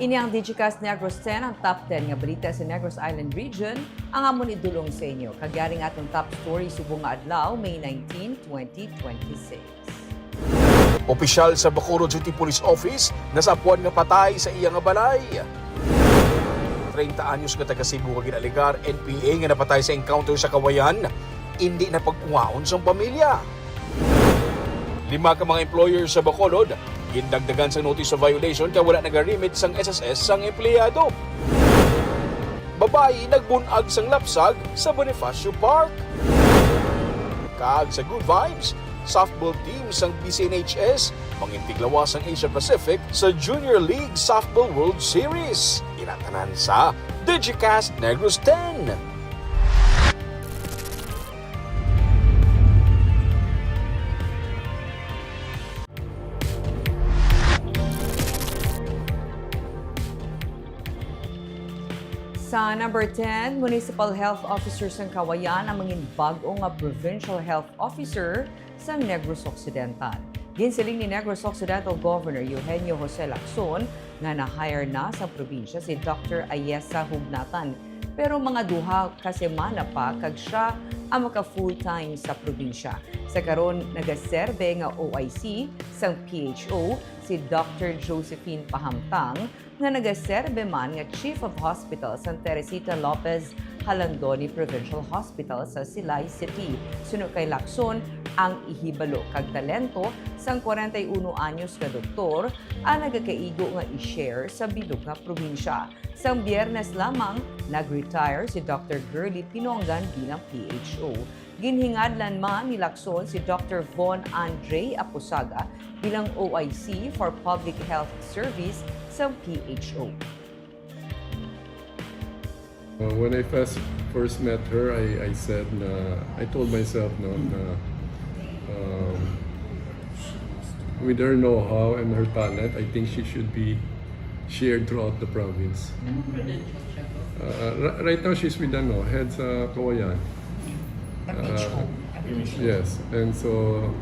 Ini ang Digicast Negros X, ang top 10 nga balita sa Negros Island Region, ang amon idulong sa inyo. Kagyaring atong top story subong nga adlaw, May 19, 2026. Opisyal sa Bacolod City Police Office nasapuan nga patay sa iyang balay. 30 anyos nga taga Cebu nga ginaligar NPA nga napatay sa encounter sa Kawayan, hindi na pag-ungaon sa pamilya. 5 ka mga employer sa Bacolod gindagdagan sa notice of violation kaya wala nag-remit sang SSS sang empleyado. Babae nagbunag sang lapsag sa Bonifacio Park. Kaag sa Good Vibes, softball team sang PCNHS mangintiglawas ang Asia Pacific sa Junior League Softball World Series. Inatanan sa Digicast Negros X. Sa number 10, Municipal Health Officer sang Kawayan ang mangin bag-o nga Provincial Health Officer sang Negros Occidental. Ginsiling ni Negros Occidental Governor Eugenio Jose Lacson nga na-hire na sa probinsya si Dr. Ayesa Hugnatan. Pero mga duha ka semana pa kag siya ang maka full-time sa probinsya. Sa karon nagaserbe nga OIC sang PHO si Dr. Josephine Pahamtang nga nagaserbe man nga Chief of Hospital San Teresita Lopez Halandoni Provincial Hospital sa Silay City. Sunod kay Lacson ang ihibalo kag talento sang 41 anyos ka doktor ang nagakaigo nga i-share sa bilog nga probinsya. Sang Biyernes lamang nag-retire si Dr. Girly Pinongan bilang PHO. Ginhingadlan man ni Lacson si Dr. Von Andre Aposaga bilang OIC for Public Health Service sa PHO. When I first met her, I said I told myself with her know-how and her talent, I think she should be shared throughout the province. Right now, she's with head sa Kawayan. Yes, and so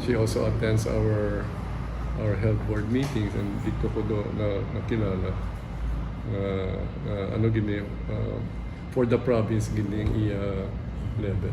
she also attends our health board meetings, and dito ko nakilala for the province gining iya level.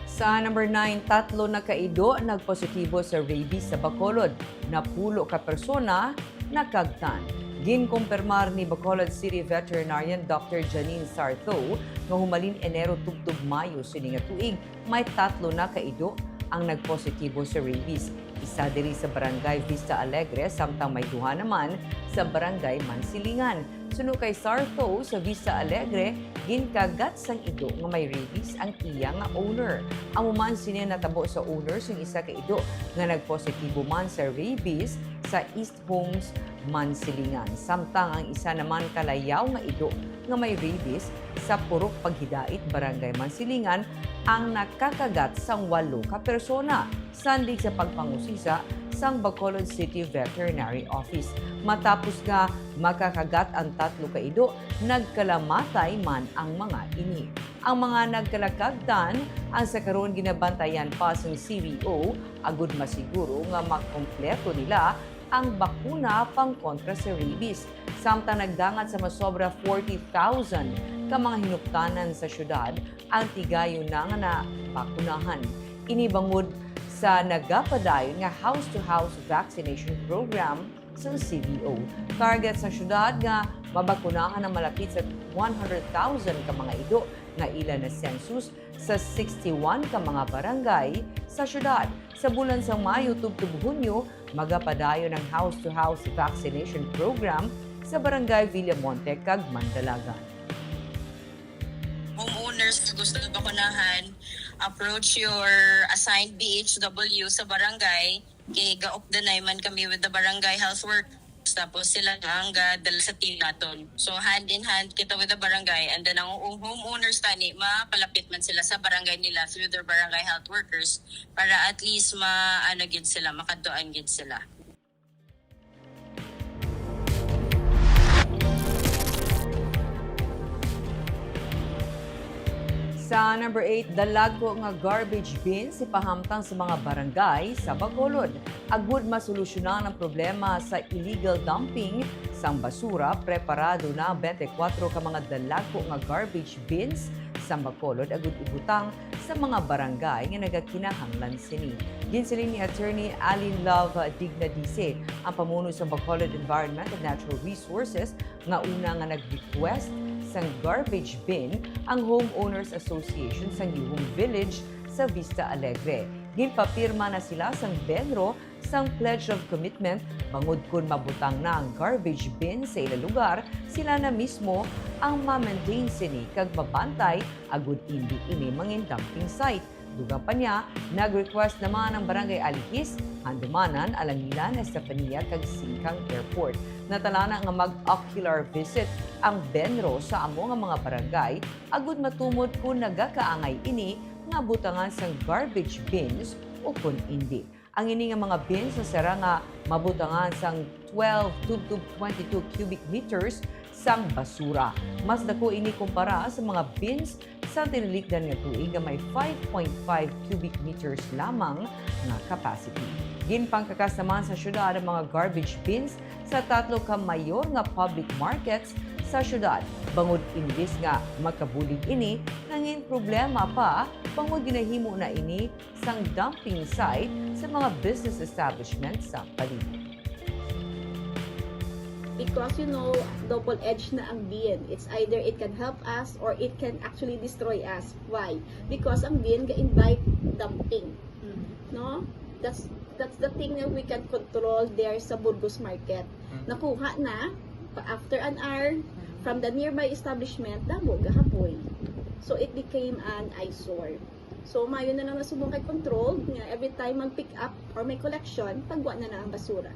Sa number 9, 3 na kaido nagpositibo sa rabies sa Bacolod. Napulo ka persona nakagtan. Ginkumpirmar ni Bacolod City Veterinarian Dr. Janine Sarto nga humalin Enero tubtub Mayo sini nga tuig may 3 na kaido ang nagpositibo sa rabies. Isa diri sa Barangay Vista Alegre samtang may 2 naman sa Barangay Mansilingan. Suno kay Sarto sa Vista Alegre, ginkagat sang ido nga may rabies ang iya nga owner. Amo man sini natabo sa owner sing isa ka ido nga nagpositibo man sa rabies sa East Homes, Mansilingan. Samtang ang isa naman kalayaw nga ido nga may rabies sa Purok Paghidait, Barangay Mansilingan ang nakakagat sang 8 ka persona. Sandig sa pagpangusisa sang Bacolod City Veterinary Office. Matapos nga makakagat ang 3 ka ido, nagkalamatay man ang mga ini. Ang mga nagkalakagtan ang sa karon ginabantayan pa sang CBO agud masiguro nga makompleto nila ang bakuna pang kontra sa rabies. Samtang nagdangat sa masobra 40,000 ka mga hinuptanan sa syudad ang tigayon na nga nabakunahan. Inibangod sa nagapadayon nga house-to-house vaccination program sa CBO. Target sa syudad nga mabakunahan ang malapit sa 100,000 ka mga ido nga ilan na census sa 61 ka mga barangay sa syudad. Sa bulan sa Mayo tubtub Hunyo, magapadayon ang house-to-house vaccination program sa Barangay Villamonte kag Mandalagan. Homeowners na gusto bakunahan, approach your assigned BHW sa barangay. Kay ga-updanay man kami with the barangay health workers. Tapos sila ang dala sa team naton. So hand in hand kita with the barangay, and then ang homeowners tani mapalapit man sila sa barangay nila through their barangay health workers para at least gid sila, makaduan gid sila. Sa number 8, dalago nga garbage bins ipahamtang sa mga barangay sa Bacolod. Agud masolusyonan ang problema sa illegal dumping sang basura, preparado na 24 ka mga dalago nga garbage bins sa Bacolod agud ibutang sa mga barangay nga nagakinahanglan sini. Ginsilin ni Attorney Alin Love Dignadice, ang pamuno sa Bacolod Environment and Natural Resources, nga una nga nag-request sang garbage bin ang Homeowners Association sa Gihong Village sa Vista Alegre. Ginpapirma na sila sang Benro sang Pledge of Commitment bangod kun mabutang na ang garbage bin sa ilang lugar, sila na mismo ang ma-maintain sini kag mabantay agud hindi ini mangin dumping site. Dugang pa niya, nag-request naman ang Barangay Alihis, Handumanan, Alangilan, Estefania, kag Singkang Airport. Natalana nga mag-ocular visit ang Benro sa amo nga mga barangay, agud matumod kung nagakaangay ini nga butangan sang garbage bins o kung hindi. Ang ini nga mga bins sa sera nga mabutangan sang 12 to 22 cubic meters sang basura. Mas dako ini kumpara sa mga bins sa tinilikdan nga tuig nga may 5.5 cubic meters lamang nga capacity. Ginpang kakasamahan sa syudad ang mga garbage bins sa 3 ka mayor nga public markets sa syudad. Bangod imbis nga makabulig ini, nangin problema pa bangod ginahimo na ini sang dumping site sa mga business establishments sa paligid. Because double-edged na ang bin. It's either it can help us or it can actually destroy us. Why? Because ang bin ga-invite dumping. No? That's the thing that we can control there sa Burgos Market. Nakuha na after an hour from the nearby establishment, damo gahapoy. So it became an eyesore. So mayo na lang nasubong kay control nga every time mag-pick up or may collection, pagwa na ang basura.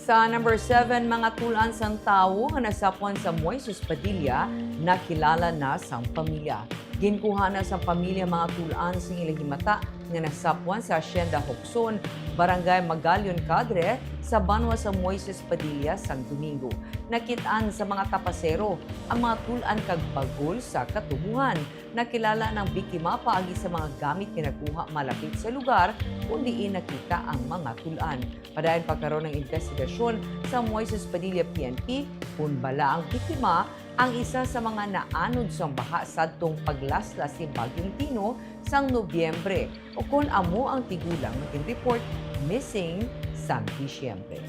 Sa number 7, mga tulan sang tawo nga nasapwan sa Moises Padilla, nakilala na sang pamilya. Ginkuha na sa pamilya mga tulan sing ilahimata nga nasapwan sa Hacienda Hokson, Barangay Magalyon Cadre, sa Banwa sa Moises Padilla sang Domingo. Nakitaan sa mga tapasero ang mga tulan kag bagol sa katubuhan. Nakilala ng biktima paagi sa mga gamit nga nakuha malapit sa lugar kundi nakita ang mga tulan. Padayon pagkaroon ng investigasyon sa Moises Padilla PNP kung bala ang biktima ang isa sa mga naanod sa baha sadtong paglaslas ni Bagyong Tino sang Nobyembre o kung amo ang tigulang naging report missing sang Disyembre.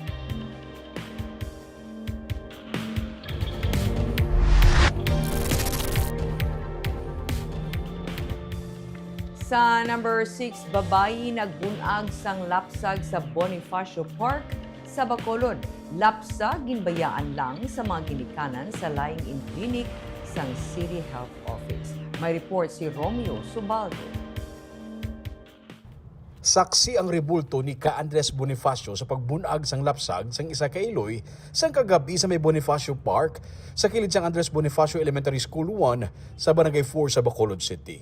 Sa number 6, babayi nagbunag sang lapsag sa Bonifacio Park sa Bacolod. Lapsag ginbayaan lang sa mga ginikanan sa lying-in clinic sang City Health Office. May report si Romeo Subaldo. Saksi ang rebulto ni Ka Andres Bonifacio sa pagbunag sang lapsag sang isa ka iloy sang kagabi sa may Bonifacio Park sa kilid sang Andres Bonifacio Elementary School 1 sa Barangay 4 sa Bacolod City.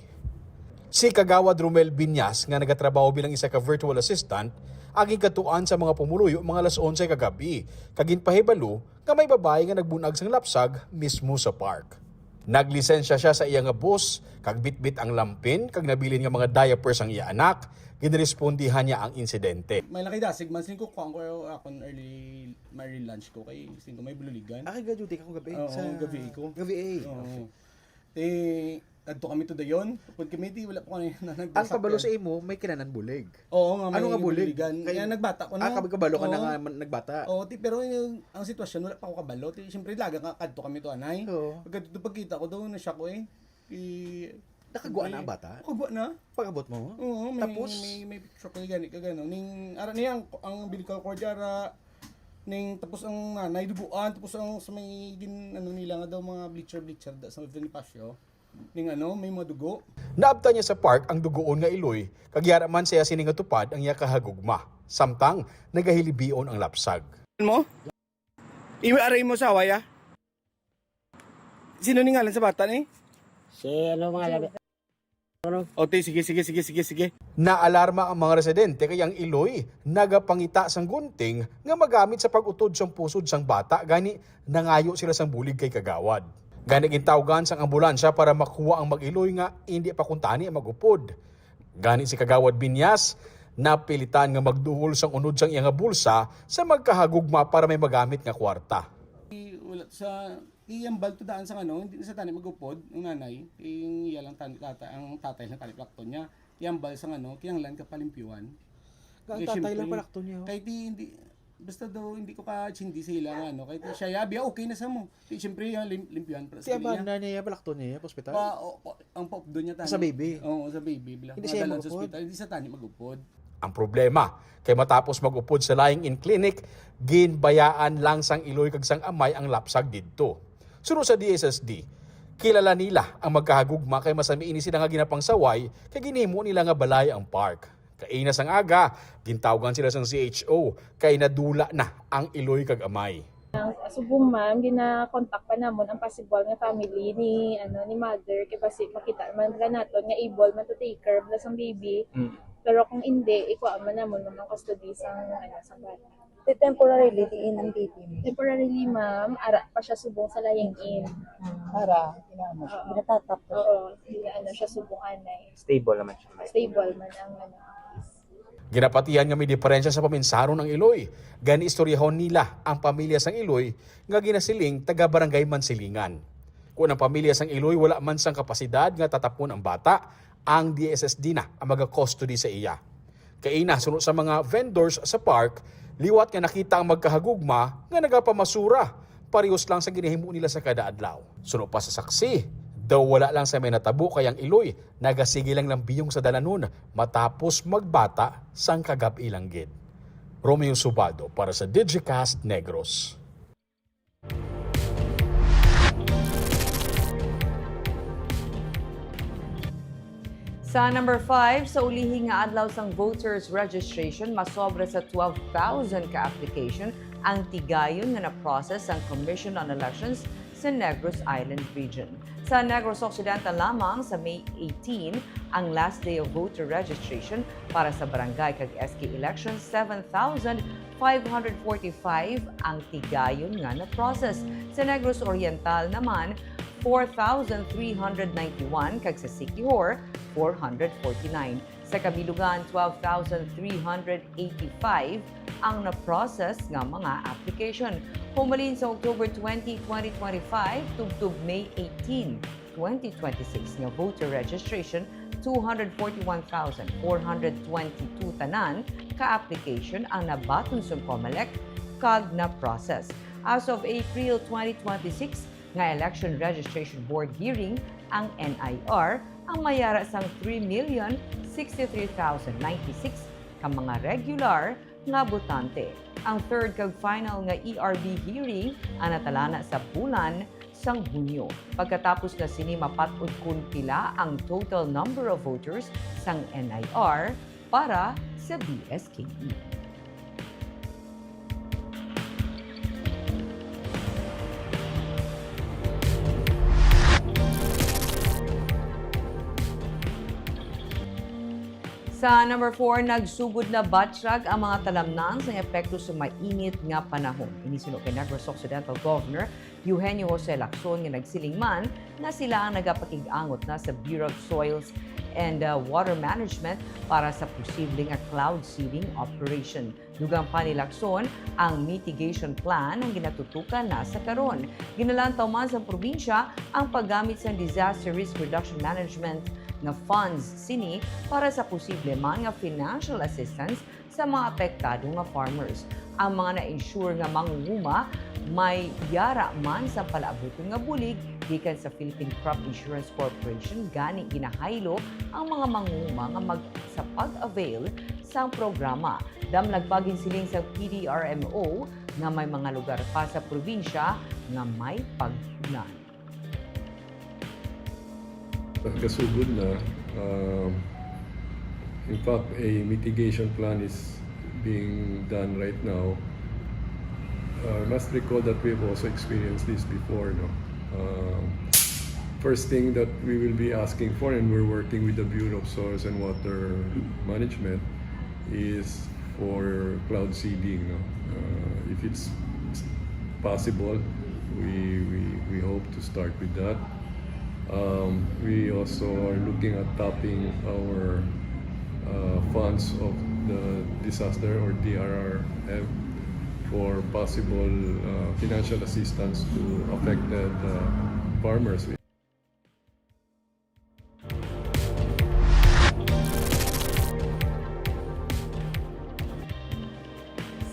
Si Kagawad Romel Binyas nga nagatrabaho bilang isa ka virtual assistant aging katuan sa mga pumuluyo mga alas 11 kagabi kagin pahibalo nga may babae nga nagbunag sang lapsag mismo sa park. Naglisensya siya sa iya nga bus kag bitbit ang lampin kag nabilin nga mga diapers ang iya anak. Ginrespondihan niya ang insidente. May nakidasig man sin ko kuang ko akon early lunch ko kay sin ko may bululigan. Kay duty ka kung gabi? Oo, gabi ko. Gabi Oo. Adto kami to dayon. Pud kami wala pa ko na nagdasak. Ang kabalo sa imo, may kinanan bulig. Oo nga, may ano nga bulig? Kaya nagbata ko na. Kabalo ka na nga nagbata. Oo, pero ang sitwasyon wala pa ako kabalo. Siyempre laga nga kadto kami to anay. Oo. Pagkita ko doon na siya ko Nakagwa na ang bata? Nakagwa na. Pag-abot mo? Oo, Tapos? may picture ko gani ka gano. Ning ara niya ang umbilical cord ara ning tapos ang nanay duguan tapos ang sa may nila nga daw mga bleacher da sa Bonifacio. Ning may mga dugo. Naabta niya sa park ang dugoon nga iloy kagyara man siya sining nga tupad ang iya kahagugma. Samtang nagahilibion ang lapsag. Mo? Iwi aray mo sa waya? Sino ni ngalan sa bata ni? Si mga labi. Okay, sige. Naalarma ang mga residente kay ang iloy nagapangita sang gunting nga magamit sa pag-utod sang pusod sang bata gani nangayo sila sang bulig kay kagawad. Gani gintawgan sang ambulansya para makuha ang mag-iloy nga hindi pa kuntani ang magupod. Gani si kagawad Binyas napilitan nga magduhol sang unod sang iyang bulsa sa magkahagugma para may magamit nga kwarta. Wala sa iyambal to daan sa hindi na sa tani magupod ng nanay, yung iya lang ang tatay lang tani plakton niya. Iyambal sa kinanglan ka palimpiwan. Tatay lang palakto niya. Kahit hindi basta daw hindi ko ka chindi sa ilang kahit siya yabi okay na sa mo. Siyempre limpiwan para Siya sa ba niya. na niya palakto niya sa ospital? Ang pop doon niya tani. Sa baby? Oo, sa baby. Hindi siya Sa magupod? ospital, hindi sa tani magupod. Ang problema, kay matapos mag-upod sa lying-in clinic, ginbayaan lang sang iloy kag sang amay ang lapsag didto. Sunod sa DSSD, kilala nila ang magkahagugma kay masami ini sila nga ginapang saway kay ginhimo nila nga balay ang park. Kaina sang aga, gintawgan sila sang CHO kay nadula na ang iloy kag amay. Subong ma'am, gina-contact pa namon ang possible nga family ni mother kay basi makita man ra naton nga able man to take care of ang baby. Pero kung hindi, ikuha man namon ng custody sang sa bata. Temporarily, diin ang baby mo. Temporarily ma'am, ara pa siya subong sa lying-in. Para, ginatatap. Oo, siya subong anay. Stable naman siya. Stable man ang Ginapatihan nga may diferensya sa paminsaron ng iloy. Gani istoryahon nila ang pamilya sang iloy nga ginasiling taga barangay Mansilingan. Kung ang pamilya sang iloy wala man sang kapasidad nga tatapon ang bata, ang DSSD na ang maga-custody sa iya. Kaina sunod sa mga vendors sa park, liwat nga nakita ang magkahagugma nga nagapamasura. Parehas lang sa ginahimo nila sa kada adlaw. Sunod pa sa saksi, daw wala lang sa may natabo kayang iloy, nagasige lang ng biyong sa dalanon matapos magbata sang kagabi lang gid. Romeo Subaldo para sa Digicast Negros. Sa number 5, sa ulihing nga adlaw sang voters registration, masobra sa 12,000 ka-application ang tigayon nga na-process ang Commission on Elections sa Negros Island Region. Sa Negros Occidental lamang sa May 18, ang last day of voter registration para sa barangay kag SK elections, 7,545 ang tigayon nga na-process. Sa Negros Oriental naman, 4,391 kag sa Siquijor, 449. Sa Kabilugan, 12,385 ang na-process nga mga application. Humalin sa October 20, 2025, tubtub May 18, 2026 nga voter registration, 241,422 tanan ka-application ang nabaton sa COMELEC kag na-process. As of April 2026, nga Election Registration Board hearing, ang NIR ang mayara sang 3,063,096 ka mga regular nga botante. Ang third kag final nga ERB hearing ang natalana sa bulan sang Hunyo. Pagkatapos na sini mapat-ud kun pila ang total number of voters sang NIR para sa BSKE. Sa number 4, nagsugod na batsrag ang mga talamnang sa epekto sa mainit nga panahon. Inisunod kay Negros Occidental Governor Eugenio Jose Lacson nga nagsiling man na sila ang nagapakig-angot na sa Bureau of Soils and Water Management para sa posibleng cloud seeding operation. Dugang pa ni Lacson ang mitigation plan ang ginatutukan na sa karon. Ginalantaw man sa probinsya ang paggamit sa Disaster Risk Reduction Management na funds sini para sa posible man nga financial assistance sa mga apektado nga farmers. Ang mga na-insure nga mangunguma may yara man sa palaabuton nga bulig gikan sa Philippine Crop Insurance Corporation gani ginahaylo ang mga mangunguma nga sa pag-avail sa programa. Damlag pagin siling sa PDRMO nga may mga lugar pa sa probinsya nga may pag-ulan. Kasugod na. In fact, a mitigation plan is being done right now. I must recall that we've also experienced this before. No? first thing that we will be asking for, and we're working with the Bureau of Soils and Water Management, is for cloud seeding. No? If it's possible, we hope to start with that. We also are looking at tapping our funds of the disaster or DRRF for possible financial assistance to affected farmers.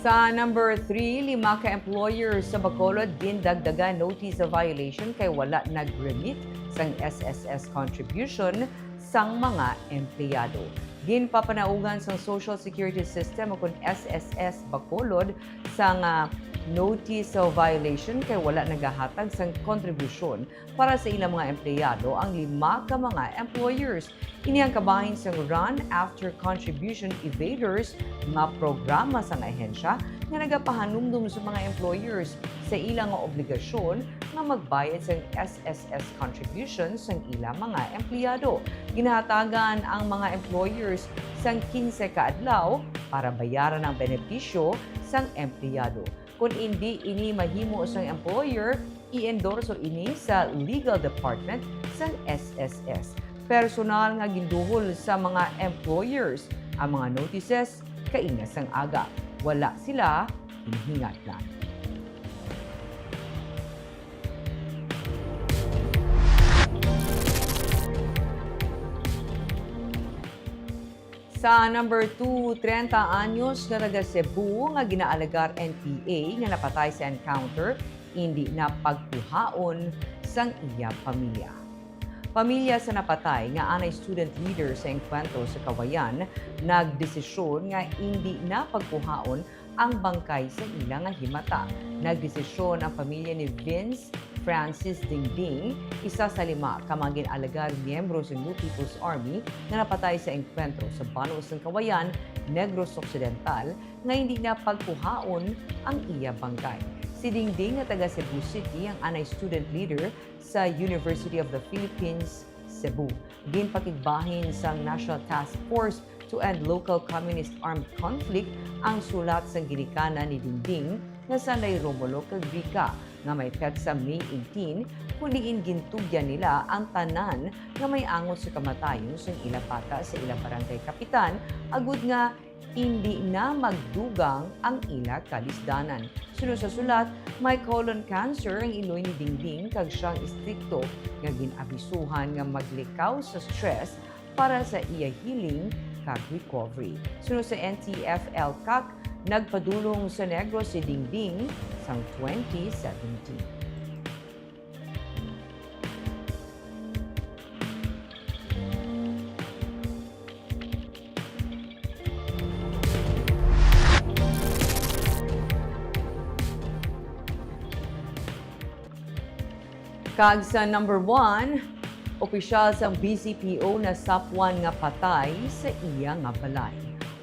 Sa number 3, 5 ka-employers sa Bacolod gindagdagan notice of violation kay wala nag-remit sang SSS contribution sang mga empleyado. Ginpapanaugan sang Social Security System o kun SSS Bacolod sang notice of violation kay wala nagahatag sang kontribusyon para sa ilang mga empleyado ang 5 ka mga employers. Ini ang kabahin sang Run After Contribution Evaders nga programa sang ahensya nga nagapahanumdum sa mga employers sa ilang nga obligasyon nga magbayad sang SSS contributions sang ilang mga empleyado. Ginahatagan ang mga employers sang 15 ka adlaw para bayaran ang benepisyo sang empleyado. Kung hindi ini mahimo sang employer, i-endorso ini sa legal department sang SSS. Personal nga ginduhol sa mga employers ang mga notices kaina sang aga. Wala sila hinihingatlan. Sa number 2, 30 anyos nga taga Cebu nga ginaalagar NPA nga napatay sa encounter, hindi na pagkuhaon sang iya pamilya. Pamilya sa napatay nga anay student leader sa engkwentro sa Kawayan, nagdesisyon nga hindi na pagkuhaon ang bangkay sa ilang nga himata. Nagdesisyon ang pamilya ni Vince Francis Dingding, isa sa 5 ka mga ginalagar miyembro sa New People's Army na napatay sa engkwentro sa Banos ng Kawayan, Negros Occidental, nga hindi na pagkuhaon ang iya bangkay. Si Dingding na taga Cebu City ang anay student leader sa University of the Philippines, Cebu. Ginpakigbahin sa National Task Force to End Local Communist Armed Conflict ang sulat sa ginikanan ni Dingding na sa Romulo kag Rica nga may petsa May 18, kuliin gintugyan nila ang tanan nga may angot sa kamatayon sa ilang bata sa ilang barangay kapitan, agud nga hindi na magdugang ang ila kalisdanan. Sunod sa sulat, may colon cancer ang iloy ni Dingding kag siyang istrikto nga ginabisuhan nga maglikaw sa stress para sa iya healing kag recovery. Sunod sa NTF-LCAC, nagpadulong sa Negros si Dingding sang 2017. Kag sa number 1, opisyal sang BCPO na sapwan nga patay sa iya nga balay.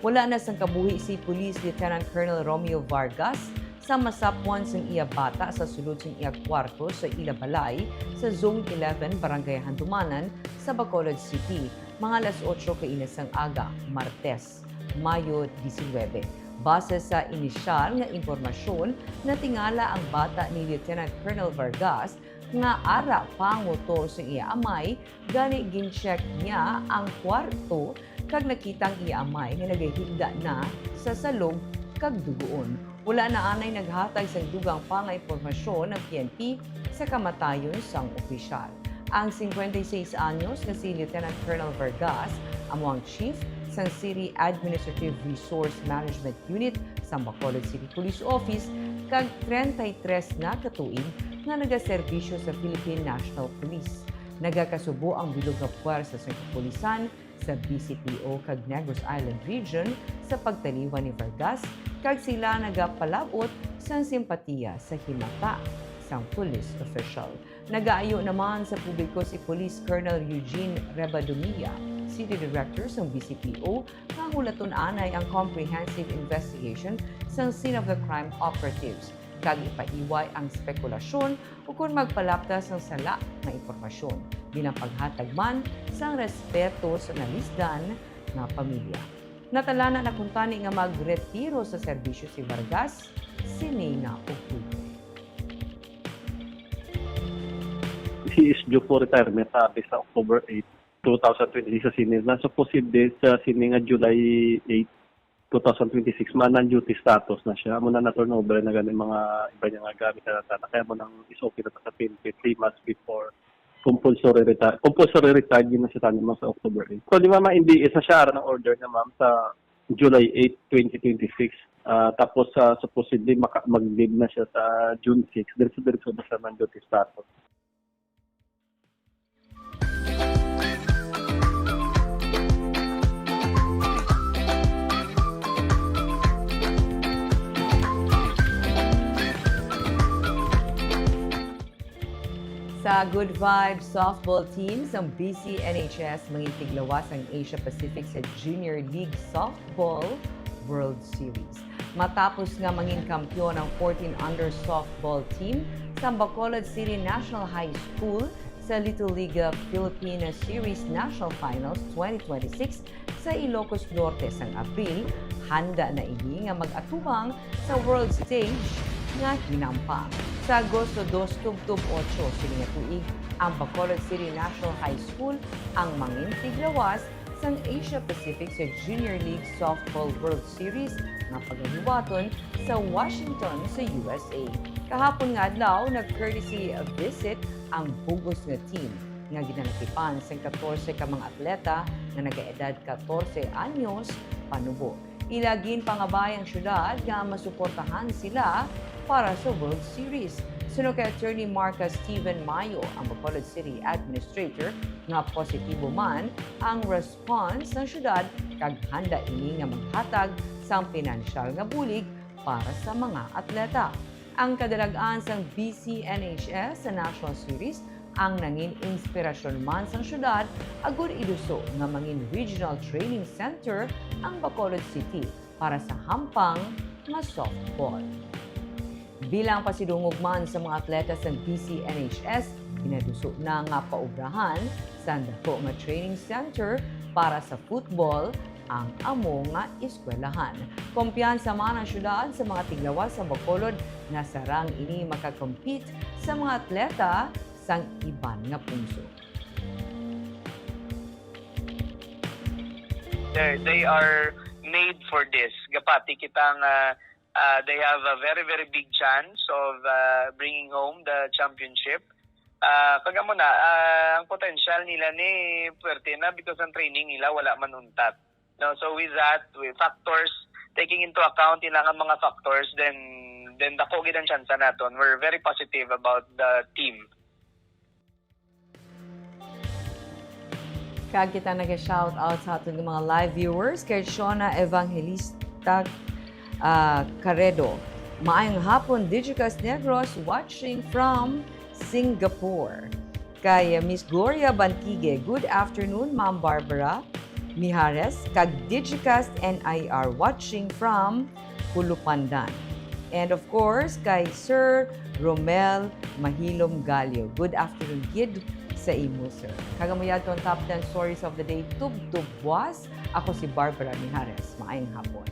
Wala na sang kabuhi si Police Lieutenant Colonel Romeo Vargas sa masapwan sang iya bata sa sulod sang iya kwarto sa ila balay sa Zone 11, Barangay Handumanan sa Bacolod City, mga alas 8 kainas ang aga, Martes, Mayo 19. Base sa inisyal nga impormasyon na tingala ang bata ni Lieutenant Colonel Vargas nga ara panguto sa iya amay, gani gincheck niya ang kwarto kag nakitang iya amay nga nagahigda na sa salog kag dugoon. Wala na anay naghatag sa dugang pa nga impormasyon ng PNP sa kamatayon sang opisyal. Ang 56 anyos na si Lieutenant Colonel Vargas, among chief sang City Administrative Resource Management Unit sa Bacolod City Police Office, kag 33 na katuig nga nagaserbisyo sa Philippine National Police. Nagakasubo ang bilog nga puwersa sa kapulisan sa BCPO kag Negros Island Region sa pagtaliwan ni Vargas, kag sila nagapalabot sa simpatiya sa himata sang police official. Nagaayo naman sa publiko si Police Colonel Eugene Rebadomia, City Director ng BCPO, nga hulaton anay ang comprehensive investigation sa scene of the crime operatives. kag ipaiway ang spekulasyon o kung magpalaptas ng sala na impormasyon bilang paghatag man sa respeto sa nalisdan na pamilya. Natalana na kuntani nga magretiro sa serbisyo si Vargas sinina Oktubre. He is due for retirement sabi sa October 8, 2026 sa sining. Na supposedly sa sining nga July 8, 2026 man ang duty status na siya. Muna na turnover na ganun mga iba niya nga gamit na natana. Kaya mo nang is okay na sa 3 months before compulsory retire. Compulsory retire yun na siya tanin mo sa October 8. So di ba hindi isa siya ng order na ma'am sa July 8, 2026. Tapos supposedly mag-leave na siya sa June 6. Diretso na siya ng duty status. Sa Good Vibes softball teams, ang BCNHS mangitiglawas ang Asia Pacific sa Junior League Softball World Series. Matapos nga mangin kampiyon ang 14-under softball team sa Bacolod City National High School sa Little League Philippine Series National Finals 2026 sa Ilocos Norte sang Abril, handa na ini nga mag-atubang sa world stage nga hinampang. Sa Agosto 2, tub-tub 8, sininga tuig, ang Bacolod City National High School ang mangintiglawas sang Asia Pacific sa Junior League Softball World Series nga pagahiwaton sa Washington sa USA. Kahapon nga adlaw, nag-courtesy visit ang bugos nga team nga ginanatipan sa 14 ka mga atleta nga nagaedad 14 anyos panubo. Ilagin pangabayang syudad nga masuportahan sila para sa World Series. Suno kay Attorney Marca Steven Mayo, ang Bacolod City Administrator, nga positibo man ang response ng syudad kag handa ini nga maghatag sang pinansyal nga bulig para sa mga atleta. Ang kadalagan sang BCNHS sa National Series ang nangin inspirasyon man sang syudad agud iduso nga mangin Regional Training Center ang Bacolod City para sa hampang nga softball. Bilang pasidungog man sa mga atleta sa BCNHS, pinaduso na nga paubrahan sa dako nga training center para sa football ang amo nga eskwelahan. Kumpiyansa man ang syudad sa mga tiglawas sa Bacolod na sarang ini makakompete sa mga atleta sang iban nga punso. They are made for this. Gapati kitang they have a very, very big chance of bringing home the championship. Kaga mo na, ang potential nila ni puwerte na because ang training nila wala man untat. No, so with that, with factors, taking into account ilang mga factors, then dako gid ang chance naton. We're very positive about the team. Kag kita nag-shoutout sa ating mga live viewers kay Shona Evangelista Caredo. Maayong hapon, Digicast Negros watching from Singapore. Kay Miss Gloria Bantigue, good afternoon, Ma'am Barbara Mijares. Kag Digicast NIR watching from Pulupandan. And of course, kay Sir Romel Mahilom Galio. Good afternoon, Gid sa imo, sir. Kagamuyad to ang top 10 stories of the day. Tub-tub was. Ako si Barbara Mijares. Maayong hapon.